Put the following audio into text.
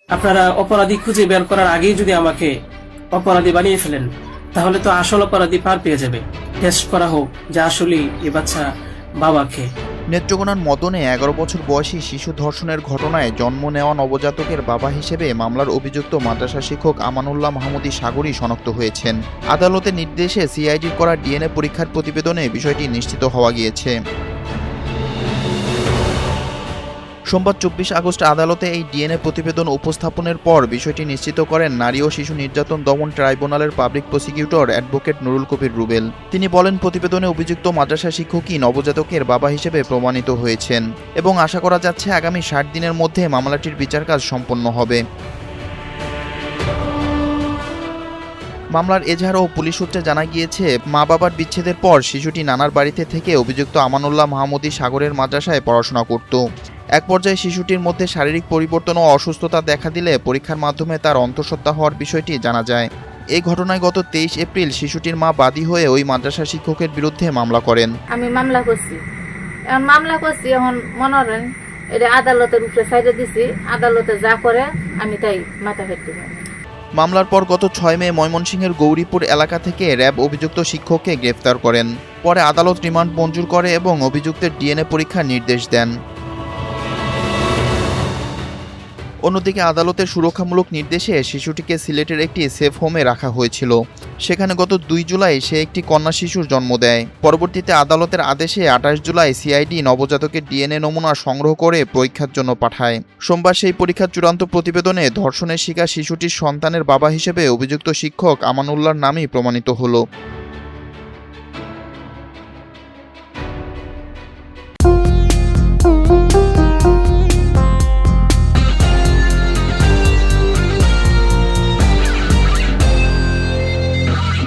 আপনারা অপরাধী খুঁজে বের করার আগেই যদি আমাকে অপরাধী বানিয়ে ফেলেন, তাহলে তো আসল অপরাধী পার পেয়ে যাবে। টেস্ট করা হোক যে আসলেই এ বাচ্চা বাবাকে। নেত্রকোনার মদনে ১১ বছর বয়সী শিশু ধর্ষণের ঘটনায় জন্ম নেওয়া নবজাতকের বাবা হিসেবে মামলার অভিযুক্ত মাদ্রাসা শিক্ষক আমানুল্লাহ মাহমুদী সাগরী শনাক্ত হয়েছেন। আদালতের নির্দেশে সিআইডির করা ডিএনএ পরীক্ষার প্রতিবেদনে বিষয়টি নিশ্চিত হওয়া গিয়েছে। সোমবার ২৪ আগস্ট আদালতে এই ডিএনএ প্রতিবেদন উপস্থাপনের পর বিষয়টি নিশ্চিত করেন নারী ও শিশু নির্যাতন দমন ট্রাইব্যুনালের পাবলিক প্রসিকিউটর অ্যাডভোকেট নুরুল কবির রুবেল। তিনি বলেন, প্রতিবেদনে অভিযুক্ত মাদ্রাসা শিক্ষকই নবজাতকের বাবা হিসেবে প্রমাণিত হয়েছেন এবং আশা করা যাচ্ছে আগামী ৬০ দিনের মধ্যে মামলাটির বিচার কাজ সম্পন্ন হবে। মামলার এজাহার ও পুলিশ সূত্রে জানা গিয়েছে, মা বাবার বিচ্ছেদের পর শিশুটি নানার বাড়িতে থেকে অভিযুক্ত আমানুল্লাহ মাহমুদী সাগরের মাদ্রাসায় পড়াশোনা করত। এক পর্যায়ে শিশুটির মধ্যে শারীরিক পরিবর্তন ও অসুস্থতা দেখা দিলে পরীক্ষার মাধ্যমে তার অন্তঃসত্ত্বা হওয়ার বিষয়টি জানা যায়। এই ঘটনায় গত ২৩ এপ্রিল শিশুটির মা বাদী হয়ে ওই মাদ্রাসা শিক্ষকের বিরুদ্ধে মামলা করেন। আমি মামলা করছি, এখন মনে করেন এটা আদালতের উপরে সাইডে দিছি, আদালতে যা করে আমি তাই মাথা ফেলতে পারি। মামলার পর গত ৬ মে ময়মনসিংহের গৌরীপুর এলাকা থেকে র্যাব অভিযুক্ত শিক্ষককে গ্রেফতার করেন। পরে আদালত রিমান্ড মঞ্জুর করে এবং অভিযুক্তের ডিএনএ পরীক্ষার নির্দেশ দেন। অন্যদিকে আদালতের সুরক্ষামূলক নির্দেশে শিশুটিকে সিলেটের একটি সেফ হোমে রাখা হয়েছিল। সেখানে গত ২ জুলাই সে একটি কন্যা শিশুর জন্ম দেয়। পরবর্তীতে আদালতের আদেশে ২৮ জুলাই সিআইডি নবজাতকের ডিএনএ নমুনা সংগ্রহ করে পরীক্ষার জন্য পাঠায়। সোমবার সেই পরীক্ষার চূড়ান্ত প্রতিবেদনে ধর্ষণের শিকার শিশুটির সন্তানের বাবা হিসেবে অভিযুক্ত শিক্ষক আমানুল্লাহর নামই প্রমাণিত হলো।